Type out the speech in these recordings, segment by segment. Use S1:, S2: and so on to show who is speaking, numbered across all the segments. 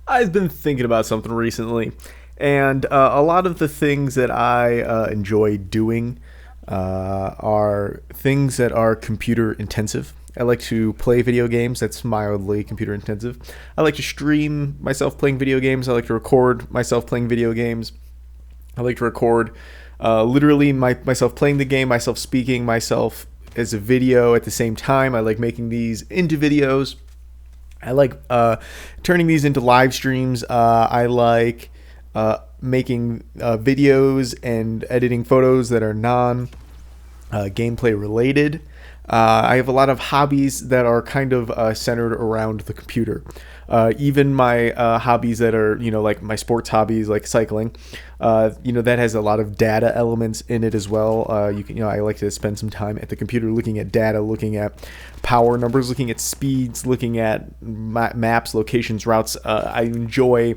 S1: I've been thinking about something recently, and a lot of the things that I enjoy doing are things that are computer intensive. I like to play video games. That's mildly computer intensive. I like to stream myself playing video games. I like to record myself playing video games. I like to record literally myself playing the game, myself speaking, myself as a video at the same time. I like making these into videos. I like turning these into live streams. I like making videos and editing photos that are non gameplay related. I have a lot of hobbies that are kind of centered around the computer. Even my hobbies that are, like my sports hobbies, like cycling, that has a lot of data elements in it as well. I like to spend some time at the computer looking at data, looking at power numbers, looking at speeds, looking at maps, locations, routes. I enjoy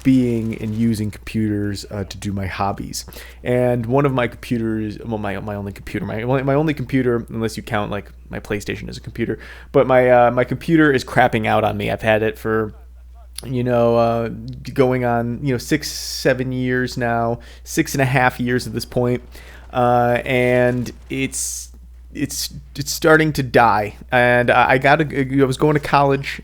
S1: being and using computers to do my hobbies. And one of my computers, well, my only computer, my only computer, unless you count like my PlayStation as a computer, but my computer is crapping out on me. I've had it for going on 6-7 years now, 6.5 years at this point, and it's starting to die. And I was going to college.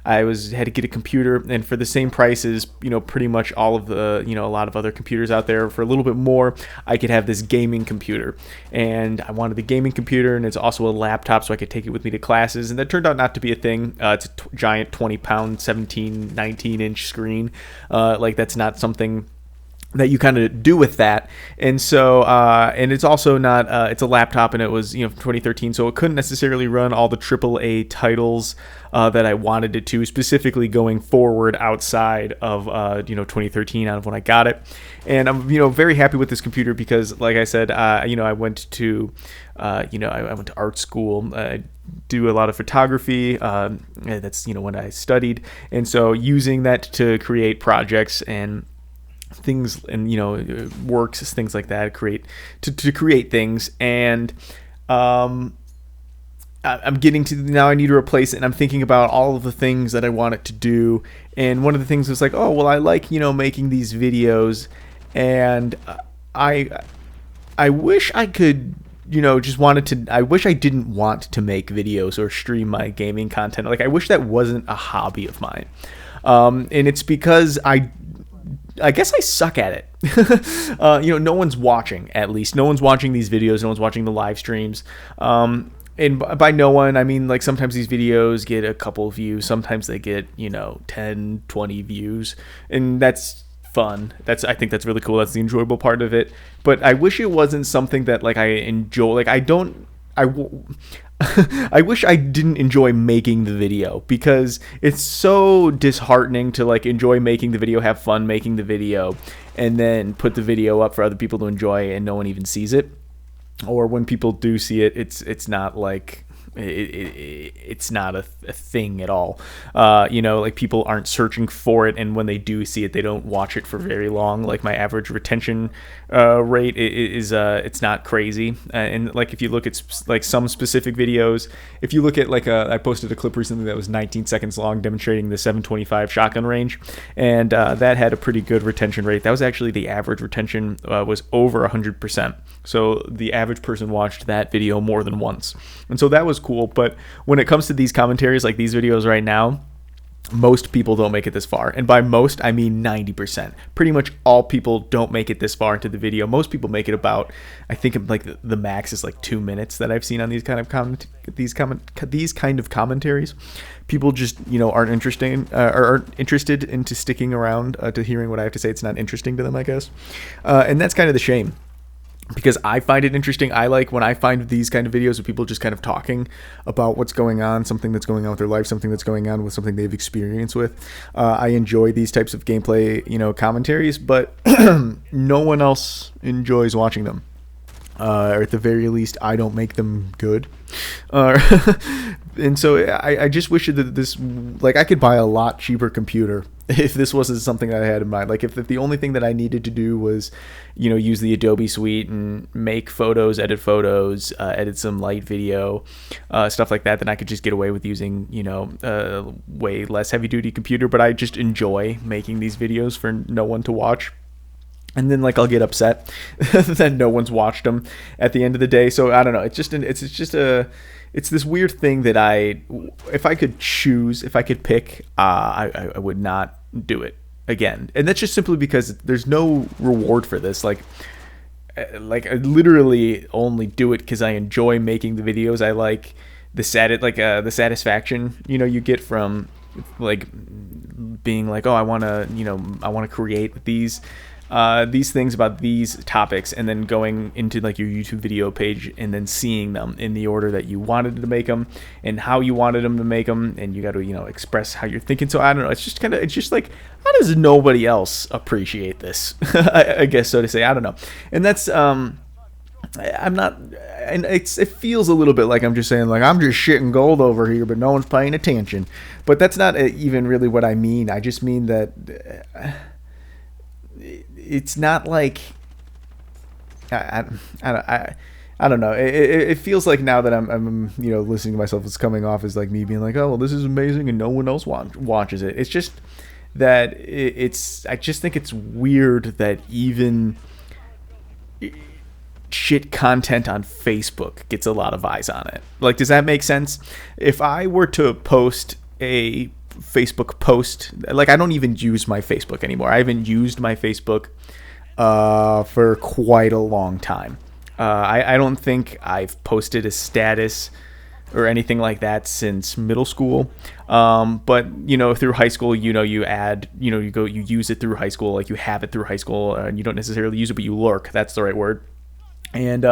S1: I had to get a computer, and for the same price as pretty much all of the a lot of other computers out there, for a little bit more, I could have this gaming computer. And I wanted the gaming computer, and it's also a laptop, so I could take it with me to classes. And that turned out not to be a thing. It's a giant 20-pound, 17, 19-inch screen. That's not something that you kind of do with that. And so and it's also not it's a laptop, and it was 2013, so it couldn't necessarily run all the AAA titles that I wanted it to, specifically going forward outside of 2013, out of when I got it. And I'm very happy with this computer because, like I said, I went to I went to art school. I do a lot of photography. That's when I studied, and so using that to create projects and things, and works, things like that, create things. And I'm getting to now, I need to replace it, and I'm thinking about all of the things that I want it to do. And one of the things was like, oh well, I like making these videos, and I wish I could I wish I didn't want to make videos or stream my gaming content. Like, I wish that wasn't a hobby of mine. And it's because I guess I suck at it. No one's watching, at least. No one's watching these videos. No one's watching the live streams. And by no one, I mean, like, sometimes these videos get a couple views. Sometimes they get, 10, 20 views. And that's fun. I think that's really cool. That's the enjoyable part of it. But I wish it wasn't something that, like, I enjoy. Like, I wish I didn't enjoy making the video, because it's so disheartening to like enjoy making the video, have fun making the video, and then put the video up for other people to enjoy and no one even sees it. Or when people do see it, it's not like it's not a thing at all. Like, people aren't searching for it, and when they do see it, they don't watch it for very long. Like, my average retention rate is it's not crazy. And like, if you look at like some specific videos, if you look at like I posted a clip recently that was 19 seconds long demonstrating the 725 shotgun range, and that had a pretty good retention rate. That was actually the average retention was over 100%. So the average person watched that video more than once, and so that was cool. But when it comes to these commentaries, like these videos right now, most people don't make it this far. And by most, I mean 90%. Pretty much all people don't make it this far into the video. Most people make it about, I think like the max is like 2 minutes that I've seen on these kind of commentaries. People just aren't interested into sticking around to hearing what I have to say. It's not interesting to them, I guess, and that's kind of the shame. Because I find it interesting. I like when I find these kind of videos of people just kind of talking about what's going on, something that's going on with their life, something that's going on with something they've experienced with. I enjoy these types of gameplay, commentaries, but no one else enjoys watching them. Or at the very least, I don't make them good. And so I just wish that this, like, I could buy a lot cheaper computer if this wasn't something that I had in mind. Like if the only thing that I needed to do was, use the Adobe suite and make photos, edit some light video, stuff like that, then I could just get away with using, a way less heavy duty computer. But I just enjoy making these videos for no one to watch. And then I'll get upset that no one's watched them at the end of the day. So I don't know. It's this weird thing that if I could pick, I would not do it again. And that's just simply because there's no reward for this. I literally only do it because I enjoy making the videos. I like the satisfaction, you get from being oh, I want to create these things about these topics, and then going into your YouTube video page and then seeing them in the order that you wanted to make them and how you wanted them to make them, and you got to express how you're thinking. So I don't know, it's just how does nobody else appreciate this? I guess so to say. I don't know. And that's I'm not, and it feels a little bit like I'm just saying I'm just shitting gold over here, but no one's paying attention. But that's not even really what I mean. I just mean that it's not I don't know. It feels like now that I'm listening to myself, it's coming off as me being oh, well, this is amazing and no one else watches it. It's just that I just think it's weird that even shit content on Facebook gets a lot of eyes on it. Does that make sense? If I were to post a Facebook post, I don't even use my Facebook anymore. I haven't used my Facebook for quite a long time. I don't think I've posted a status or anything like that since middle school. But through high school, you add, you use it through high school, you have it through high school, and you don't necessarily use it, but you lurk. That's the right word. And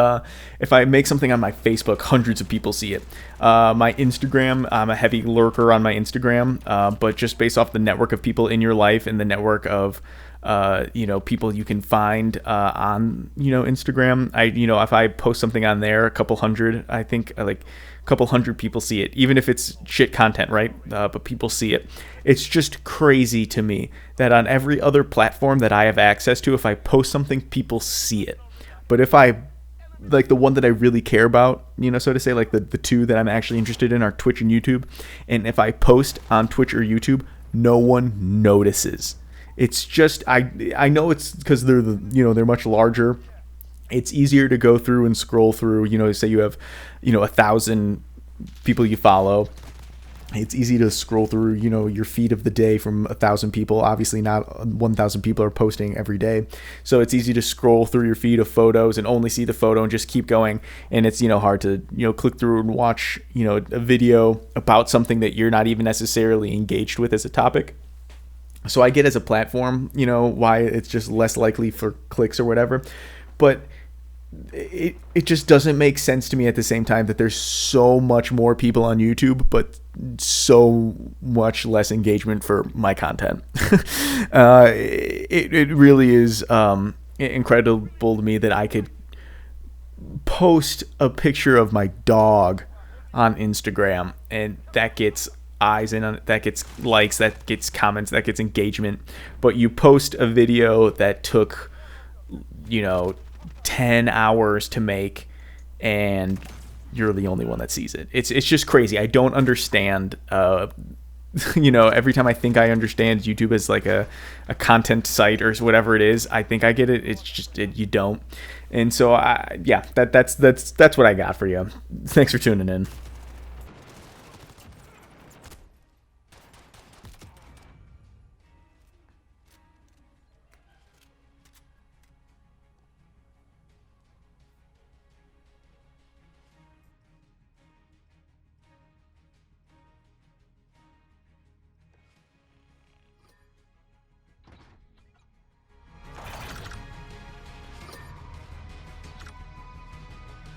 S1: if I make something on my Facebook, hundreds of people see it. My Instagram, I'm a heavy lurker on my Instagram, but just based off the network of people in your life and the network of people you can find on Instagram. If I post something on there, a couple hundred, I think a couple hundred people see it, even if it's shit content, right? But people see it. It's just crazy to me that on every other platform that I have access to, if I post something, people see it. But if I the one that I really care about, so to say, the two that I'm actually interested in are Twitch and YouTube. And if I post on Twitch or YouTube, no one notices. It's just, I know it's because they're they're much larger. It's easier to go through and scroll through, say you have, 1,000 people you follow. It's easy to scroll through, your feed of the day from 1,000 people. Obviously not 1,000 people are posting every day. So it's easy to scroll through your feed of photos and only see the photo and just keep going. And it's, hard to, click through and watch, a video about something that you're not even necessarily engaged with as a topic. So I get as a platform, why it's just less likely for clicks or whatever. But it just doesn't make sense to me at the same time that there's so much more people on YouTube, but so much less engagement for my content. It really is incredible to me that I could post a picture of my dog on Instagram and that gets eyes in on it, that gets likes, that gets comments, that gets engagement. But you post a video that took 10 hours to make and you're the only one that sees it. It's just crazy. I don't understand. Every time I think I understand YouTube as a content site or whatever it is, I think I get it. It's just you don't. And so that's what I got for you. Thanks for tuning in.